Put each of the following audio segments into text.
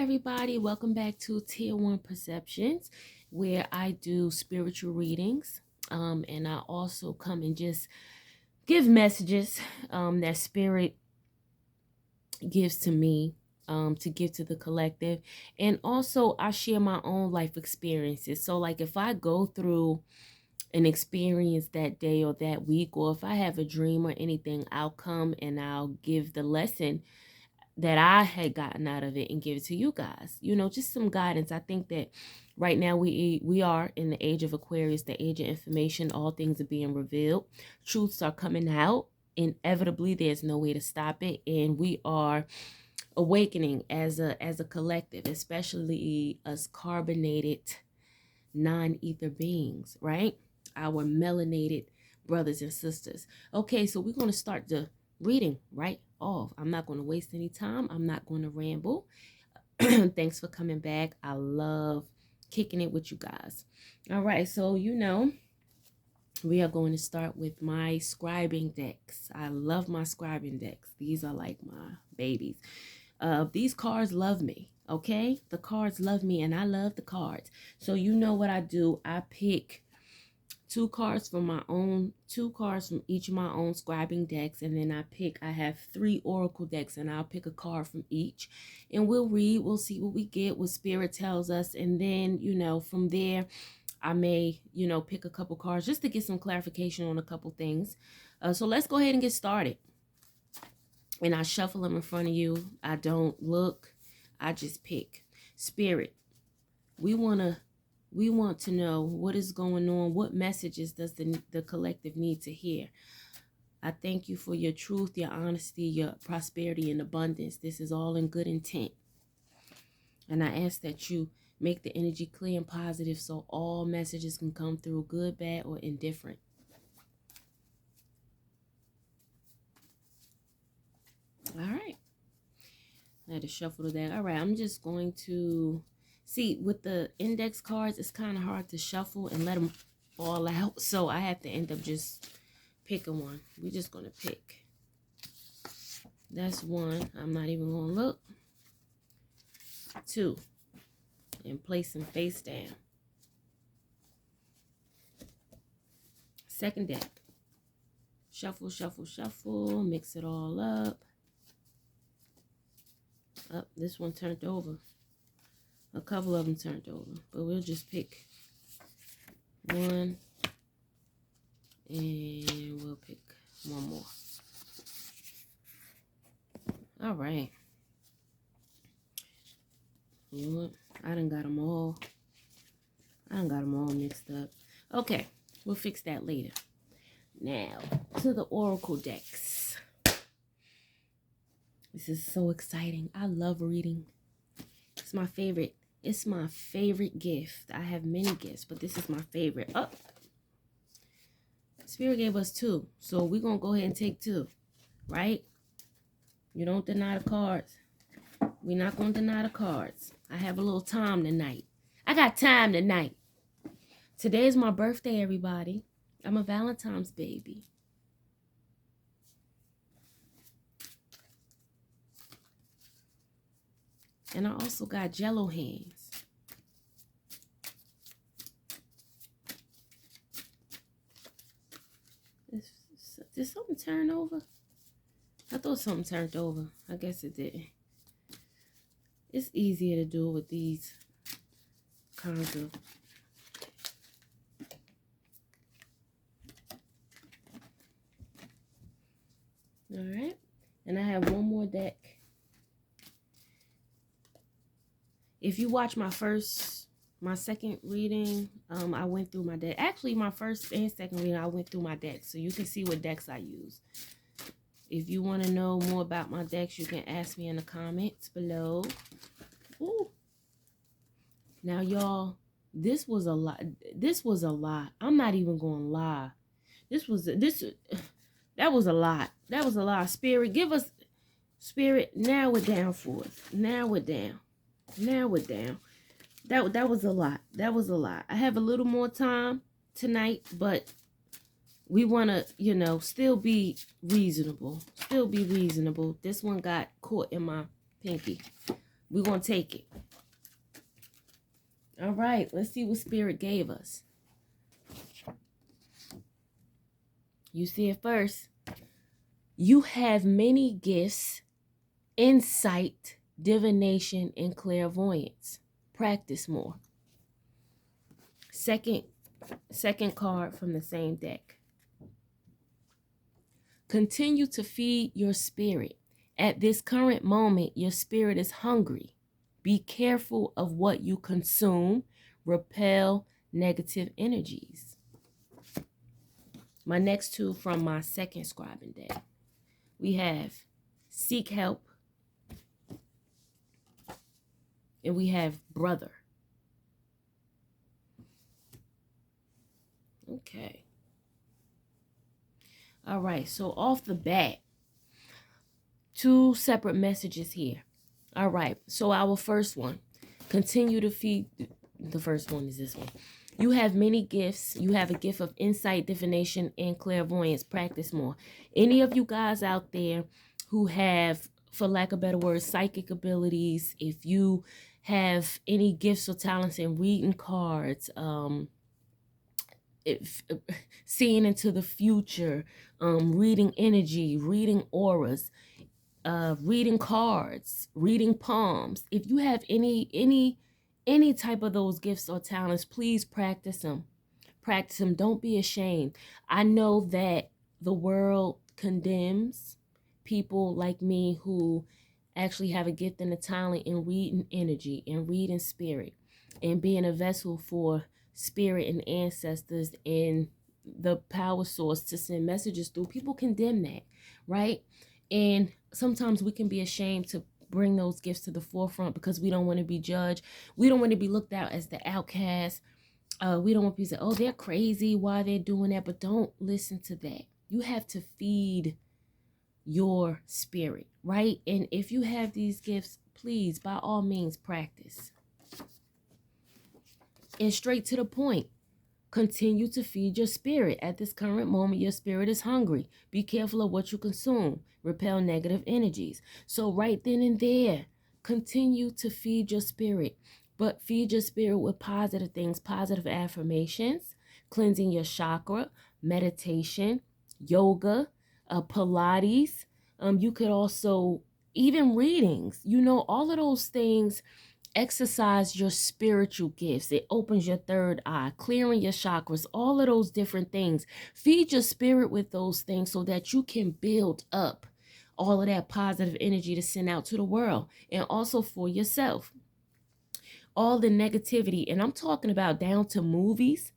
everybody. Welcome back to Tier 1 Perceptions, where I do spiritual readings. And I also come and just give messages that spirit gives to me to give to the collective. And also I share my own life experiences. So like if I go through an experience that day or that week, or if I have a dream or anything, I'll come and I'll give the lesson that I had gotten out of it and give it to you guys. You know, just some guidance. I think that right now we are in the age of Aquarius, the age of information. All things are being revealed. Truths are coming out. Inevitably, there's no way to stop it. And we are awakening as a collective, especially us carbonated non-ether beings, right? Our melanated brothers and sisters. Okay, so we're going to start the reading right off. I'm not going to waste any time. I'm not going to ramble. Thanks for coming back. I love kicking it with you guys. All right, so we are going to start with my scribing decks. I love my scribing decks. These are like my babies. These cards love me. Okay, the cards love me, and I love the cards. So you know what I do? I pick two cards from each of my own scribing decks, and then I have 3 oracle decks, and I'll pick a card from each, and we'll read. We'll see what we get, what spirit tells us, and then from there I may pick a couple cards just to get some clarification on a couple things. So let's go ahead and get started. And I shuffle them in front of you. I don't look, I just pick. Spirit, we want to know what is going on. What messages does the collective need to hear? I thank you for your truth, your honesty, your prosperity, and abundance. This is all in good intent. And I ask that you make the energy clear and positive so all messages can come through, good, bad, or indifferent. All right. I had to shuffle the deck. All right, I'm just going to... See, with the index cards, it's kind of hard to shuffle and let them fall out. So I have to end up just picking one. We're just going to pick. That's 1. I'm not even going to look. 2. And place them face down. Second deck. Shuffle, shuffle, shuffle. Mix it all up. Up, this one turned over. A couple of them turned over, but we'll just pick 1, and we'll pick 1 more. All right. You know what? I done got them all mixed up. Okay, we'll fix that later. Now, to the oracle decks. This is so exciting. I love reading. It's my favorite. It's my favorite gift. I have many gifts, but this is my favorite. Oh, Spirit gave us 2, so we're going to go ahead and take 2, right? You don't deny the cards. We're not going to deny the cards. I have a little time tonight. I got time tonight. Today is my birthday, everybody. I'm a Valentine's baby. And I also got jello hands. Did something turn over? I thought something turned over. I guess it didn't. It's easier to do it with these kinds of... All right. And I have one more deck. If you watch my second reading, I went through my deck. Actually, my first and second reading, I went through my decks. So you can see what decks I use. If you want to know more about my decks, you can ask me in the comments below. Ooh. Now, y'all, this was a lot. This was a lot. I'm not even going to lie. That was a lot. That was a lot. Spirit, give us... Spirit, narrow it down for us. Narrow it down. Narrow it down. That was a lot. That was a lot. I have a little more time tonight, but we want to, still be reasonable. Still be reasonable. This one got caught in my pinky. We're going to take it. All right, let's see what Spirit gave us. You see it first. You have many gifts, insight, divination, and clairvoyance. Practice more. Second card from the same deck. Continue to feed your spirit. At this current moment, your spirit is hungry. Be careful of what you consume. Repel negative energies. My next two from my second scribing deck. We have seek help. And we have brother. Okay. All right. So off the bat, two separate messages here. All right. So our first one, continue to feed. The first one is this one. You have many gifts. You have a gift of insight, divination, and clairvoyance. Practice more. Any of you guys out there who have, for lack of better words, psychic abilities, if you have any gifts or talents in reading cards, seeing into the future, reading energy, reading auras, reading cards, reading palms. If you have any type of those gifts or talents, please practice them. Practice them. Don't be ashamed. I know that the world condemns people like me who actually have a gift and a talent in reading energy and reading spirit and being a vessel for spirit and ancestors and the power source to send messages through. People condemn that, right? And sometimes we can be ashamed to bring those gifts to the forefront because we don't want to be judged. We don't want to be looked at as the outcast. We don't want people to say, oh, they're crazy, why they're doing that. But don't listen to that. You have to feed your spirit, right? And if you have these gifts, please, by all means, practice. And straight to the point. Continue to feed your spirit. At this current moment, your spirit is hungry. Be careful of what you consume. Repel negative energies. So right then and there, continue to feed your spirit. But feed your spirit with positive things, positive affirmations, cleansing your chakra, meditation, yoga, Pilates. You could also, even readings, all of those things exercise your spiritual gifts. It opens your third eye, clearing your chakras, all of those different things. Feed your spirit with those things so that you can build up all of that positive energy to send out to the world and also for yourself. All the negativity, and I'm talking about down to movies,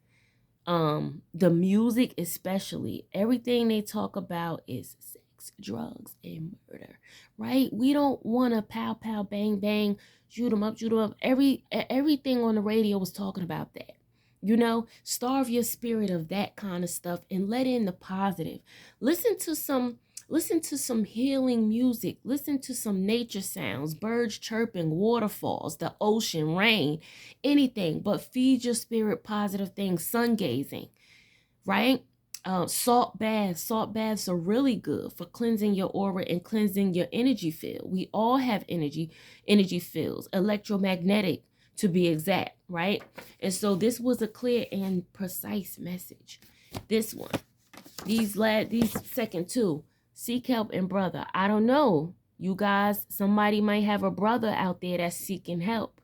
the music especially, everything they talk about is sex, drugs, and murder, right? We don't want to pow, pow, bang, bang, shoot them up. Everything on the radio was talking about that. Starve your spirit of that kind of stuff and let in the positive. Listen to some healing music. Listen to some nature sounds, birds chirping, waterfalls, the ocean, rain, anything. But feed your spirit positive things, sun gazing, right? Salt baths. Salt baths are really good for cleansing your aura and cleansing your energy field. We all have energy fields, electromagnetic to be exact, right? And so this was a clear and precise message. This one, these second two, seek help and brother. I don't know, you guys, somebody might have a brother out there that's seeking help,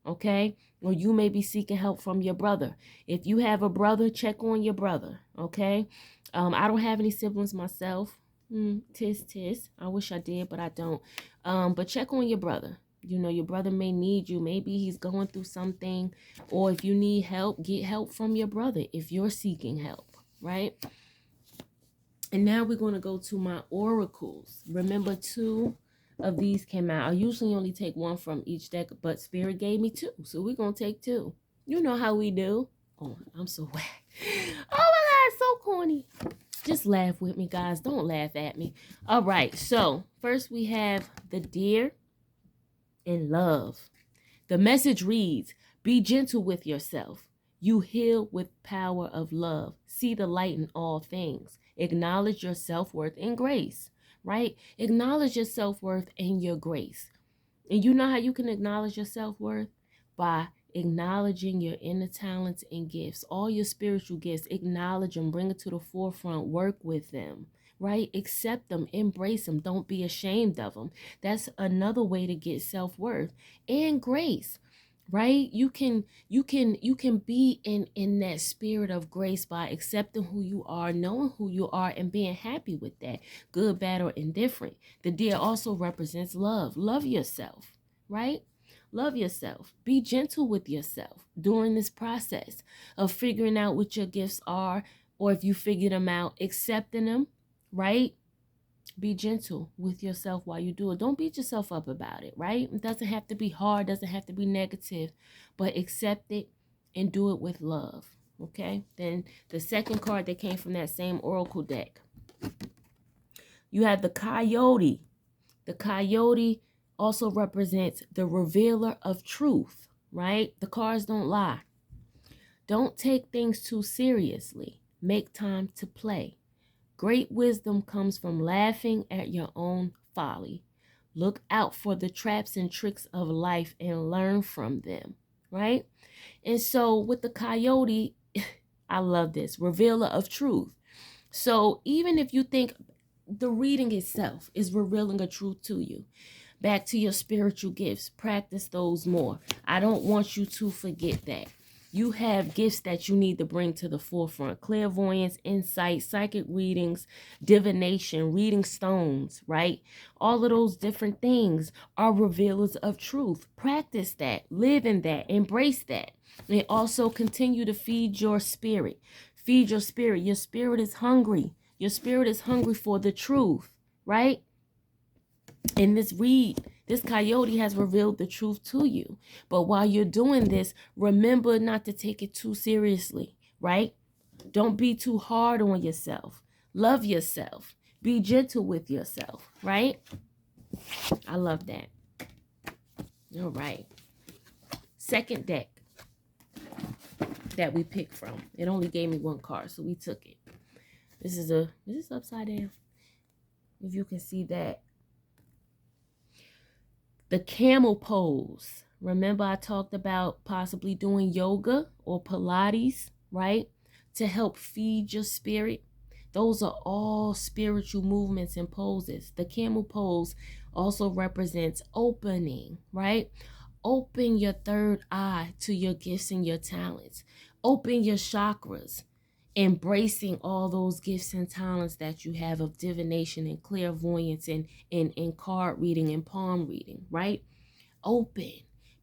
okay? Or you may be seeking help from your brother. If you have a brother, check on your brother, okay? I don't have any siblings myself. Tis. I wish I did, but I don't. But check on your brother. Your brother may need you. Maybe he's going through something. Or if you need help, get help from your brother if you're seeking help, right? And now we're going to go to my oracles. Remember, 2 of these came out. I usually only take 1 from each deck, but Spirit gave me 2. So we're going to take 2. You know how we do. Oh, I'm so whack. Oh my God, so corny. Just laugh with me, guys. Don't laugh at me. All right. So first we have the Deer in Love. The message reads, be gentle with yourself. You heal with power of love. See the light in all things. Acknowledge your self-worth and grace, right? Acknowledge your self-worth and your grace. And you know how you can acknowledge your self-worth? By acknowledging your inner talents and gifts, all your spiritual gifts. Acknowledge them, bring it to the forefront, work with them, right? Accept them, embrace them. Don't be ashamed of them. That's another way to get self-worth and grace. Right? You can be in that spirit of grace by accepting who you are, knowing who you are, and being happy with that, good, bad, or indifferent. The deer also represents love. Love yourself, right? Love yourself. Be gentle with yourself during this process of figuring out what your gifts are, or if you figure them out, accepting them, right? Be gentle with yourself while you do it. Don't beat yourself up about it, right? It doesn't have to be hard, doesn't have to be negative, but accept it and do it with love, okay? Then the second card that came from that same oracle deck, you have the coyote. The coyote also represents the revealer of truth, right? The cards don't lie. Don't take things too seriously. Make time to play. Great wisdom comes from laughing at your own folly. Look out for the traps and tricks of life and learn from them, right? And so with the coyote, I love this, revealer of truth. So even if you think the reading itself is revealing a truth to you, back to your spiritual gifts, practice those more. I don't want you to forget that. You have gifts that you need to bring to the forefront. Clairvoyance, insight, psychic readings, divination, reading stones, right? All of those different things are revealers of truth. Practice that, live in that, embrace that. And also continue to feed your spirit. Feed your spirit. Your spirit is hungry. Your spirit is hungry for the truth, right? In this read, this coyote has revealed the truth to you. But while you're doing this, remember not to take it too seriously, right? Don't be too hard on yourself. Love yourself. Be gentle with yourself, right? I love that. All right. Second deck that we picked from. It only gave me one card, so we took it. Is this upside down? If you can see that. The camel pose. Remember I talked about possibly doing yoga or Pilates, right? To help feed your spirit. Those are all spiritual movements and poses. The camel pose also represents opening, right? Open your third eye to your gifts and your talents. Open your chakras, embracing all those gifts and talents that you have of divination and clairvoyance and card reading and palm reading, right? Open.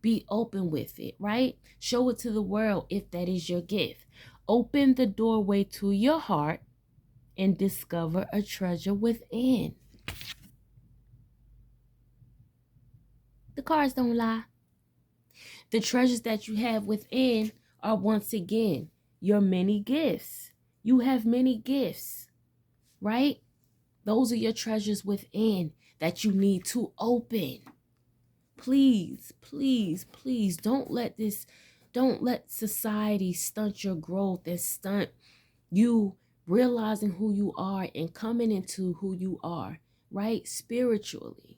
Be open with it, right? Show it to the world if that is your gift. Open the doorway to your heart and discover a treasure within. The cards don't lie. The treasures that you have within are once again your many gifts. You have many gifts, right? Those are your treasures within that you need to open. Please, please, please don't let society stunt your growth and stunt you realizing who you are and coming into who you are, right? Spiritually,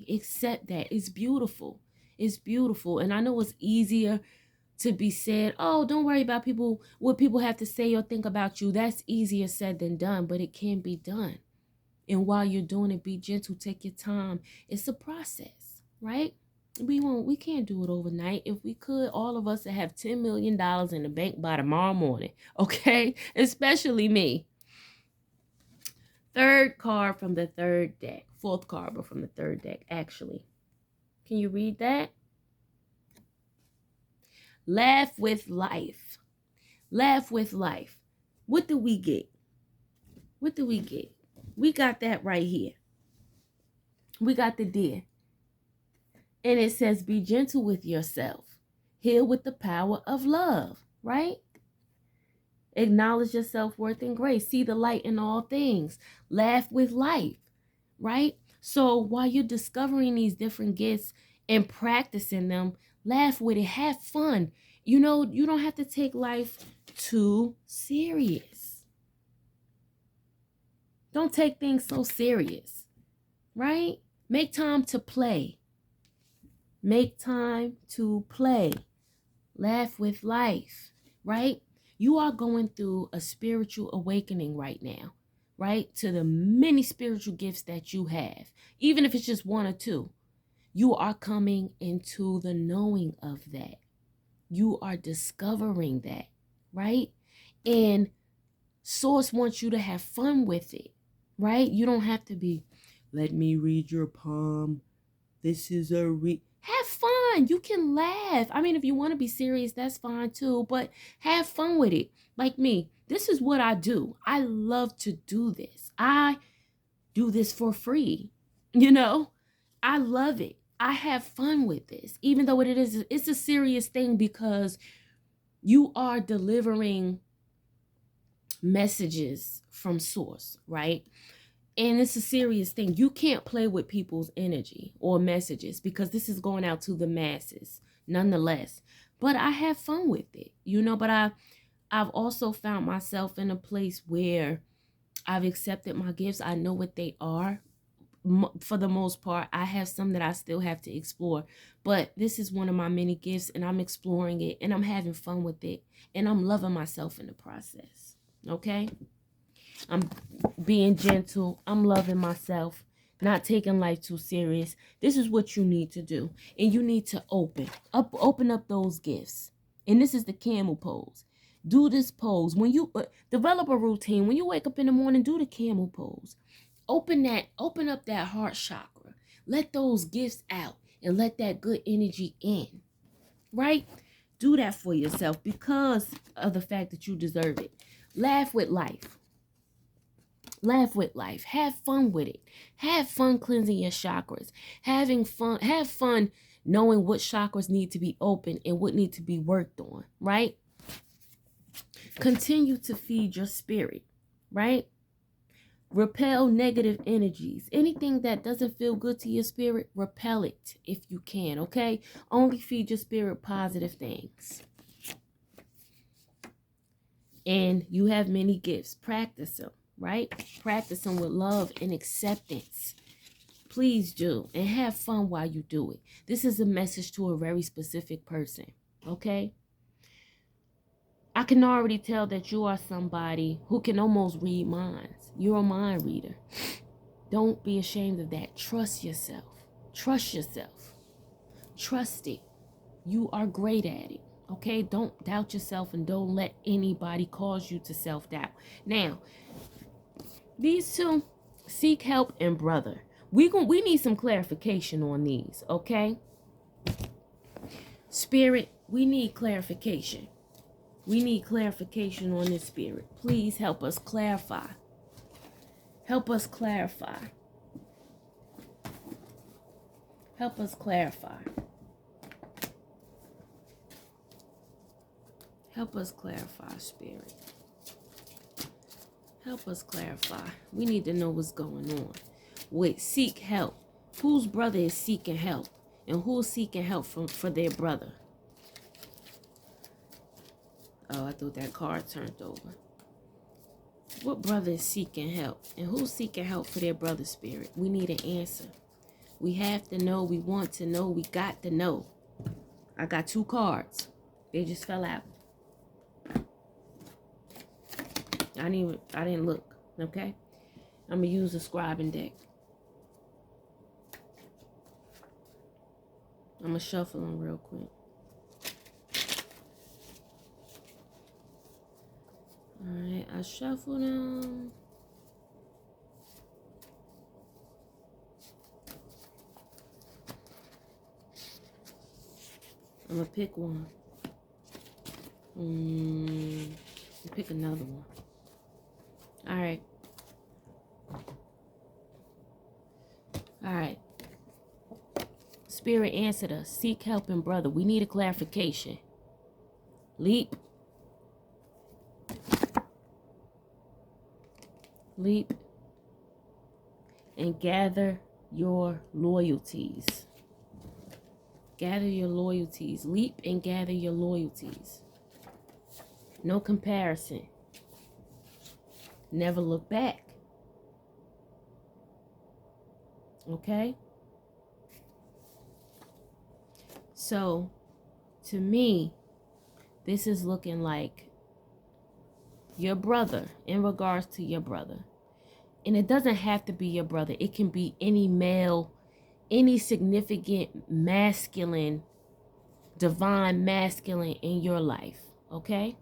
accept that. It's beautiful. It's beautiful. And I know it's easier to be said, oh, don't worry about what people have to say or think about you. That's easier said than done, but it can be done. And while you're doing it, be gentle, take your time. It's a process, right? We can't do it overnight. If we could, all of us would have $10 million in the bank by tomorrow morning, okay? Especially me. Third card from the third deck. Fourth card, but from the third deck, actually. Can you read that? Laugh with life. Laugh with life. What do we get? What do we get? We got that right here. We got the deer. And it says, be gentle with yourself. Heal with the power of love, right? Acknowledge your self-worth and grace. See the light in all things. Laugh with life, right? So while you're discovering these different gifts and practicing them, laugh with it. Have fun. You know, you don't have to take life too serious. Don't take things so serious, right? Make time to play. Make time to play. Laugh with life, right? You are going through a spiritual awakening right now, right? To the many spiritual gifts that you have, even if it's just one or two. You are coming into the knowing of that. You are discovering that, right? And Source wants you to have fun with it, right? You don't have to be, let me read your palm. This is a have fun. You can laugh. I mean, if you want to be serious, that's fine too, but have fun with it. Like me, this is what I do. I love to do this. I do this for free. You know, I love it. I have fun with this, even though it's a serious thing, because you are delivering messages from Source, right? And it's a serious thing. You can't play with people's energy or messages, because this is going out to the masses nonetheless. But I have fun with it, but I've also found myself in a place where I've accepted my gifts. I know what they are. For the most part, I have some that I still have to explore, but this is one of my many gifts, and I'm exploring it, and I'm having fun with it, and I'm loving myself in the process. Okay? I'm being gentle. I'm loving myself, not taking life too serious. This is what you need to do. And you need to open up those gifts. And this is the camel pose. Do this pose. When you develop a routine, when you wake up in the morning, do the camel pose. Open up that heart chakra. Let those gifts out and let that good energy in. Right? Do that for yourself because of the fact that you deserve it. Laugh with life. Laugh with life. Have fun with it. Have fun cleansing your chakras. Have fun knowing what chakras need to be open and what need to be worked on, right? Continue to feed your spirit, right? Repel negative energies. Anything that doesn't feel good to your spirit, repel it if you can, okay? Only feed your spirit positive things. And you have many gifts. Practice them. Right? Practice them with love and acceptance. Please do. And have fun while you do it. This is a message to a very specific person. Okay? I can already tell that you are somebody who can almost read minds. You're a mind reader. Don't be ashamed of that. Trust yourself. Trust yourself. Trust it. You are great at it. Okay? Don't doubt yourself, and don't let anybody cause you to self-doubt. Now, these two, seek help and brother. We need some clarification on these, okay? Spirit, we need clarification. We need clarification on this, spirit. Please help us clarify. Help us clarify. Help us clarify. Help us clarify, spirit. Help us clarify. We need to know what's going on. Wait, seek help. Whose brother is seeking help? And who's seeking help for their brother? Oh, I thought that card turned over. What brother is seeking help? And who's seeking help for their brother, spirit? We need an answer. We have to know. We want to know. We got to know. I got 2 cards. They just fell out. I didn't look, okay? I'm going to use a scribing deck. I'm going to shuffle them real quick. Alright, I shuffle them. I'm going to pick one. Pick another one. Alright. Alright. Spirit answered us. Seek help and brother. We need a clarification. Leap. Leap. And gather your loyalties. Gather your loyalties. Leap and gather your loyalties. No comparison. Never look back. Okay? So, to me, this is looking like your brother, in regards to your brother. And it doesn't have to be your brother. It can be any male, any significant masculine, divine masculine in your life, okay?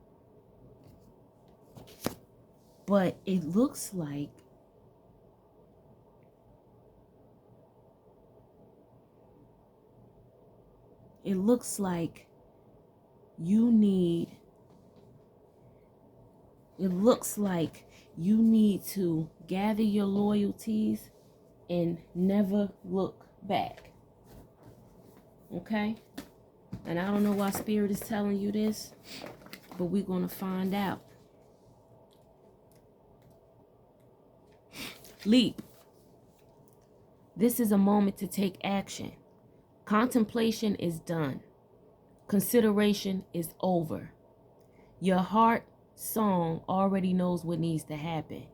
But it looks like you need to gather your loyalties and never look back. Okay? And I don't know why Spirit is telling you this, but we're going to find out. Leap. This is a moment to take action. Contemplation is done. Consideration is over. Your heart song already knows what needs to happen.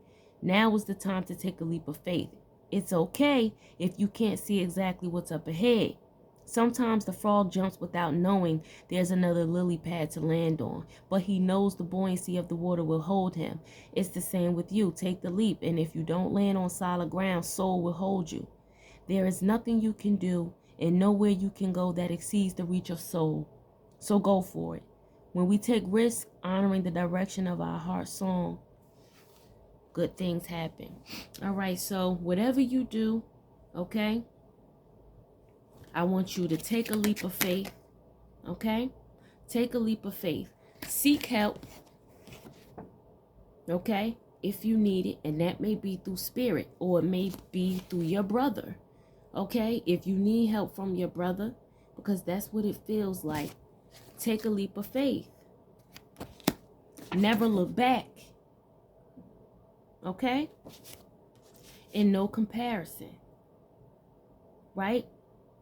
Now is the time to take a leap of faith. It's okay if you can't see exactly what's up ahead. Sometimes the frog jumps without knowing there's another lily pad to land on, but he knows the buoyancy of the water will hold him. It's the same with you. Take the leap, and if you don't land on solid ground, soul will hold you. There is nothing you can do and nowhere you can go that exceeds the reach of soul. So go for it. When we take risks, honoring the direction of our heart song, good things happen. All right, so whatever you do, okay, I want you to take a leap of faith, okay? Take a leap of faith. Seek help, okay, if you need it, and that may be through Spirit, or it may be through your brother, okay? If you need help from your brother, because that's what it feels like, take a leap of faith. Never look back, okay? And no comparison, right?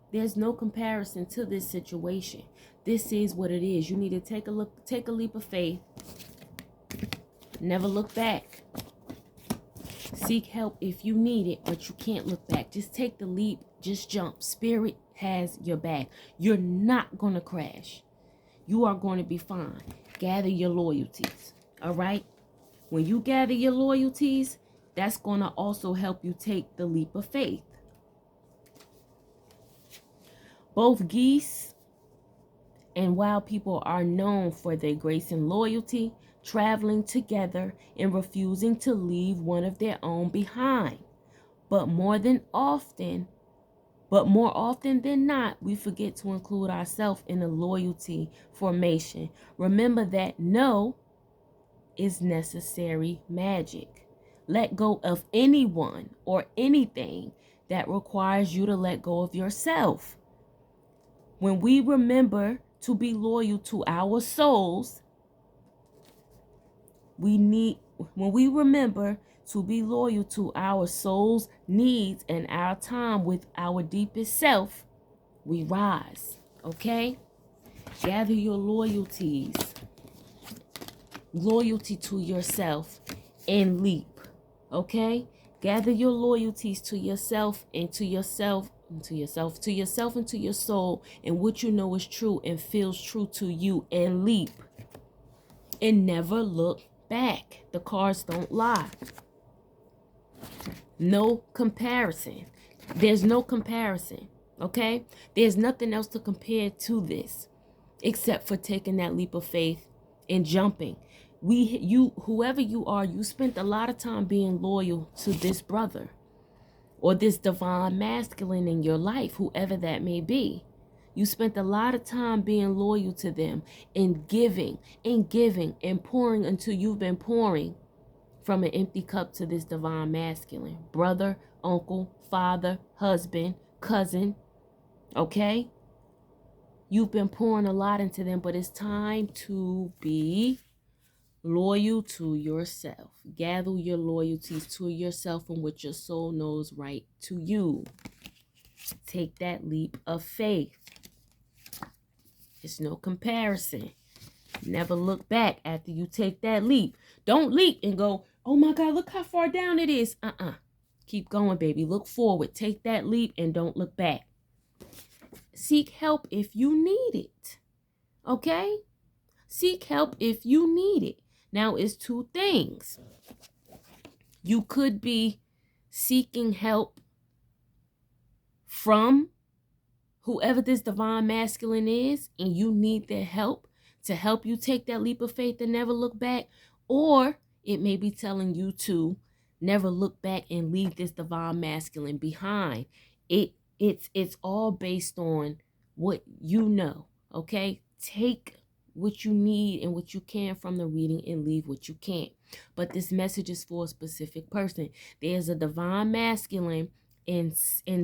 There's no comparison to this situation. This is what it is. You need to take a leap of faith. Never look back. Seek help if you need it, but you can't look back. Just take the leap. Just jump. Spirit has your back. You're not going to crash. You are going to be fine. Gather your loyalties. All right? When you gather your loyalties, that's going to also help you take the leap of faith. Both geese and wild people are known for their grace and loyalty, traveling together and refusing to leave one of their own behind. But more often than not, we forget to include ourselves in the loyalty formation. Remember that no is necessary magic. Let go of anyone or anything that requires you to let go of yourself. When we remember to be loyal to our souls, when we remember to be loyal to our soul's needs and our time with our deepest self, we rise, okay? Gather your loyalties, loyalty to yourself, and leap, okay? Gather your loyalties to yourself and to yourself, and to your soul, and what you know is true and feels true to you, and leap. And never look back. The cards don't lie. No comparison. There's no comparison, okay? There's nothing else to compare to this except for taking that leap of faith and jumping. Whoever you are, you spent a lot of time being loyal to this brother or this divine masculine in your life, whoever that may be. You spent a lot of time being loyal to them and giving and pouring until you've been pouring from an empty cup to this divine masculine. Brother, uncle, father, husband, cousin, okay? You've been pouring a lot into them, but it's time to be loyal to yourself. Gather your loyalties to yourself and what your soul knows right to you. Take that leap of faith. It's no comparison. Never look back after you take that leap. Don't leap and go, oh my God, look how far down it is. Keep going, baby. Look forward. Take that leap and don't look back. seek help if you need it. Okay? Seek help if you need it. Now, it's two things. You could be seeking help from whoever this divine masculine is, and you need their help to help you take that leap of faith and never look back. Or it may be telling you to never look back and leave this divine masculine behind. It's all based on what you know. Okay? Take what you need and what you can from the reading and leave what you can't. But this message is for a specific person. There's a divine masculine in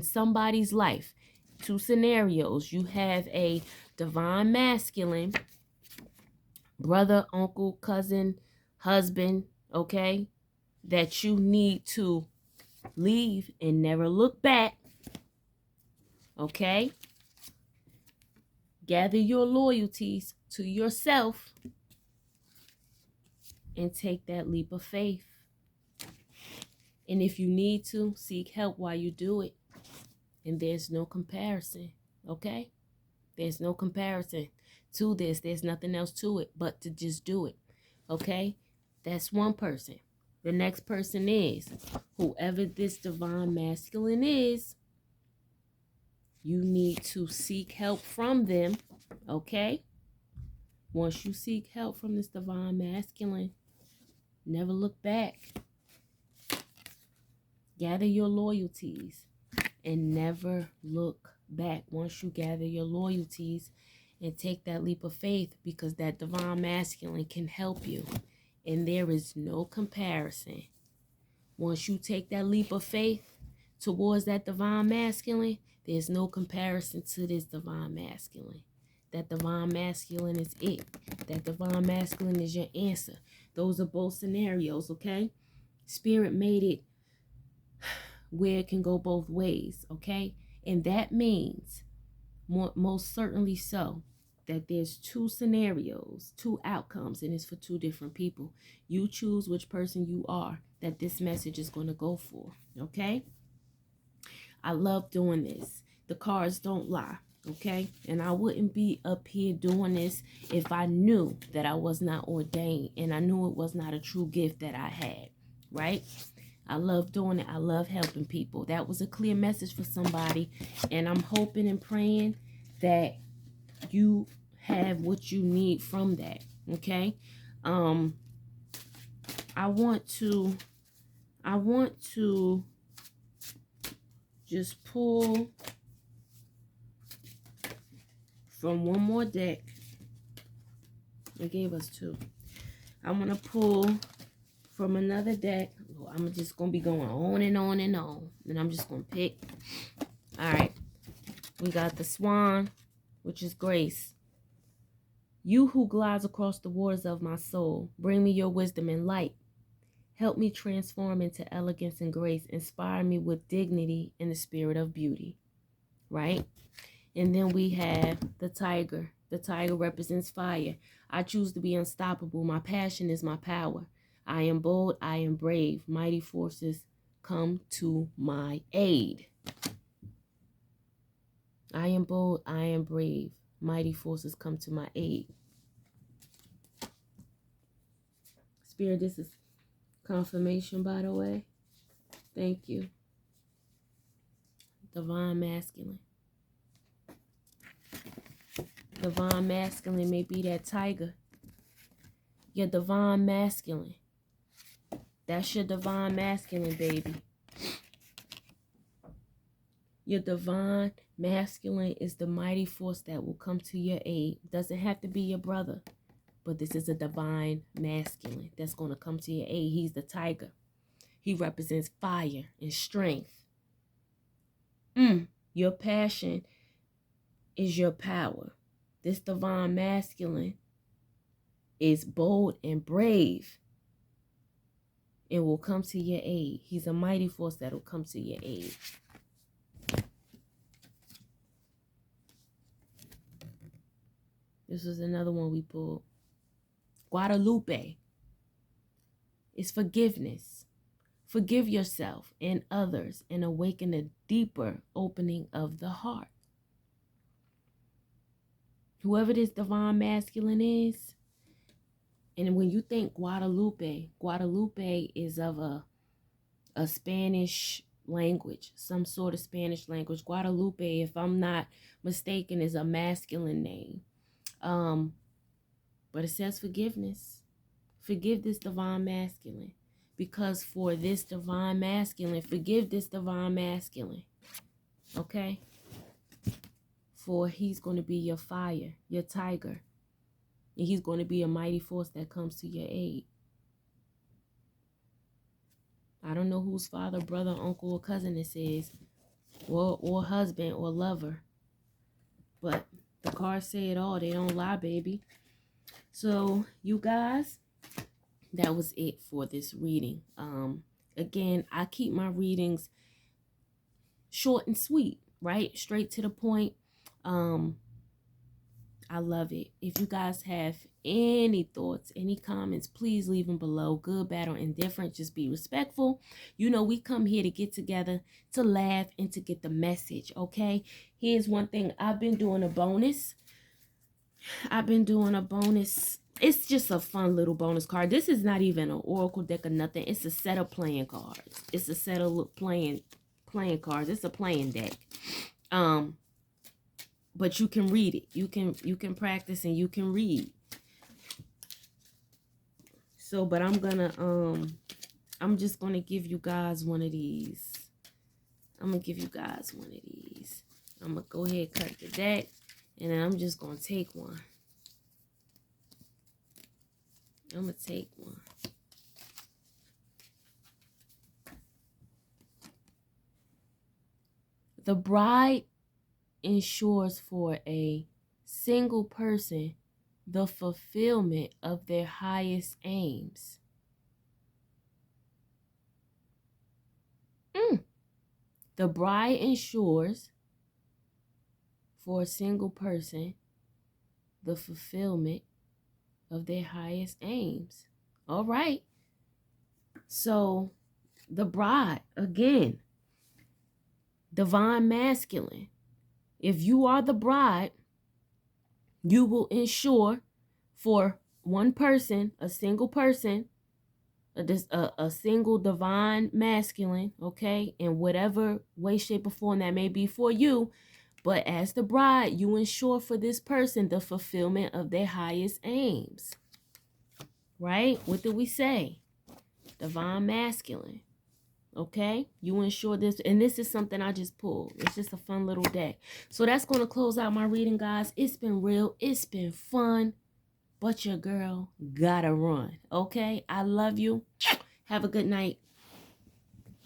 somebody's life. Two scenarios. You have a divine masculine, brother, uncle, cousin, husband, okay, that you need to leave and never look back. Okay? Gather your loyalties to yourself and take that leap of faith. And if you need to, seek help while you do it. And there's no comparison, okay? There's no comparison to this. There's nothing else to it but to just do it, okay? That's one person. The next person is whoever this divine masculine is. You need to seek help from them, okay? Once you seek help from this divine masculine, never look back. Gather your loyalties and never look back. Once you gather your loyalties and take that leap of faith, because that divine masculine can help you. And there is no comparison. Once you take that leap of faith towards that divine masculine, there's no comparison to this divine masculine. That divine masculine is it. That divine masculine is your answer. Those are both scenarios, okay? Spirit made it where it can go both ways, okay? And that means, most certainly so, that there's two scenarios, two outcomes, and it's for two different people. You choose which person you are that this message is going to go for, okay? I love doing this. The cards don't lie, okay? And I wouldn't be up here doing this if I knew that I was not ordained and I knew it was not a true gift that I had, right? I love doing it. I love helping people. That was a clear message for somebody, and I'm hoping and praying that you have what you need from that, okay? I want to just pull from one more deck. It gave us two. I'm going to pull from another deck. I'm just going to be going on and on and on. And I'm just going to pick. All right. We got the Swan, which is grace. You who glides across the waters of my soul, bring me your wisdom and light. Help me transform into elegance and grace. Inspire me with dignity and the spirit of beauty. Right? And then we have the tiger. The tiger represents fire. I choose to be unstoppable. My passion is my power. I am bold. I am brave. Mighty forces come to my aid. I am bold. I am brave. Mighty forces come to my aid. Spirit, this is confirmation, by the way. Thank you. Divine masculine. Divine masculine may be that tiger. Your divine masculine. That's your divine masculine, baby. Your divine masculine is the mighty force that will come to your aid. Doesn't have to be your brother, but this is a divine masculine that's going to come to your aid. He's the tiger. He represents fire and strength. Your passion is your power. This divine masculine is bold and brave and will come to your aid. He's a mighty force that will come to your aid. This was another one we pulled. Guadalupe is forgiveness. Forgive yourself and others and awaken a deeper opening of the heart. whoever this divine masculine is. And when you think Guadalupe is of a Spanish language, some sort of Spanish language. Guadalupe, if I'm not mistaken, is a masculine name. But it says forgiveness. Forgive this divine masculine. Because for this divine masculine, forgive this divine masculine. Okay? For he's going to be your fire, your tiger. And he's going to be a mighty force that comes to your aid. I don't know whose father, brother, uncle, or cousin this is, or husband, or lover. But the cards say it all. They don't lie, baby. So, you guys, that was it for this reading. Again, I keep my readings short and sweet, right? Straight to the point. I love it. If you guys have any thoughts, any comments, please leave them below. Good, bad, or indifferent. Just be respectful. You know, we come here to get together, to laugh, and to get the message, okay? Here's one thing. I've been doing a bonus. It's just a fun little bonus card. This is not even an oracle deck or nothing. It's a set of playing cards. It's a set of playing cards. It's a playing deck. But you can read it. You can practice and you can read. So, but I'm just gonna give you guys one of these. I'm gonna go ahead and cut the deck, and then I'm just gonna take one. The bride ensures for a single person the fulfillment of their highest aims. The bride ensures for a single person the fulfillment of their highest aims. All right. So the bride, again, divine masculine. If you are the bride, you will ensure for one person, a single person, a single divine masculine, okay, in whatever way, shape, or form that may be for you. But as the bride, you ensure for this person the fulfillment of their highest aims. Right? What did we say? Divine masculine. Okay? You ensure this. And this is something I just pulled. It's just a fun little deck. So that's going to close out my reading, guys. It's been real. It's been fun. But your girl gotta run. Okay? I love you. Have a good night.